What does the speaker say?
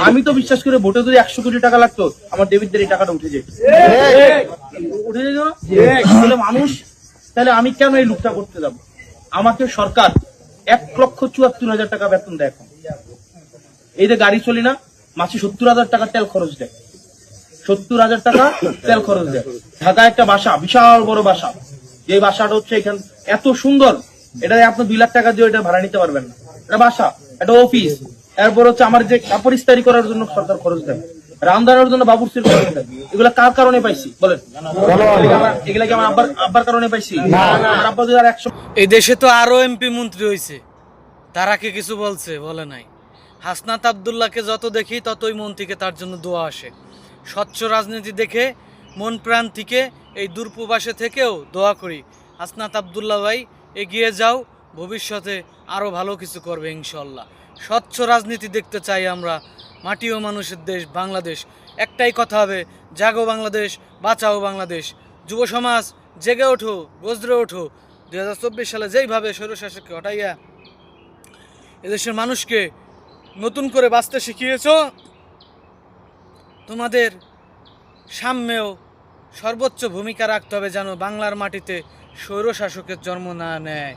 আমি তো বিশ্বাস করে ভোটে যদি 100 কোটি টাকা লাগতো আমার ডেবিটদের এই টাকাটা উঠে যেত, উঠে যেত না? তাহলে মানুষ, তাহলে আমি কেন এই লুকটা করতে যাব? আমাকে সরকার 1,74,000 টাকা বেতন দেয় এখন। এই যে গাড়ি চলি না, মাসে 70,000 টাকা তেল খরচ দেয়, 70,000 টাকা তেল খরচ দেয়। ঢাকায় একটা বাসা, বিশাল বড় বাসা, যে বাসাটা হচ্ছে এখানে এত সুন্দর, এটা আপনি 2 লাখ টাকা দিয়ে এটা ভাড়া নিতে পারবেন না। এটা বাসা, এটা অফিস। এরপর হচ্ছে আমার যে কাপড় ইস্তারি করার জন্য সরকার খরচ দেয়, রান্নার জন্য বাবুর্চির খরচ দেয়। এগুলা কার কারণে পাইছি বলেন? এগুলা কি আমার আব্বার কারণে পাইছি? আমার আব্বা 100। এই দেশে তো আরো এমপি মন্ত্রী হয়েছে, তারা কি কিছু বলছে? বলে নাই। হাসনাত আব্দুল্লাহকে যত দেখি ততই মন থেকে তার জন্য দোয়া আসে। স্বচ্ছ রাজনীতি দেখে মন প্রাণ থেকে এই দূরপ্রবাসে থেকেও দোয়া করি, হাসনাত আব্দুল্লাহ ভাই এগিয়ে যাও, ভবিষ্যতে আরও ভালো কিছু করবে ইনশাল্লাহ। স্বচ্ছ রাজনীতি দেখতে চাই আমরা, মাটি ও মানুষের দেশ বাংলাদেশ। একটাই কথা হবে, জাগো বাংলাদেশ, বাঁচাও বাংলাদেশ। যুব সমাজ জেগে ওঠো, গজরে ওঠো। 2024 সালে যেইভাবে স্বৈরশাসককে হটাইয়া এদেশের মানুষকে নতুন করে বাঁচতে শিখিয়েছ, তোমাদের সাম্যেও সর্বোচ্চ ভূমিকা রাখতে হবে যেন বাংলার মাটিতে স্বৈরশাসকের জন্ম না নেয়।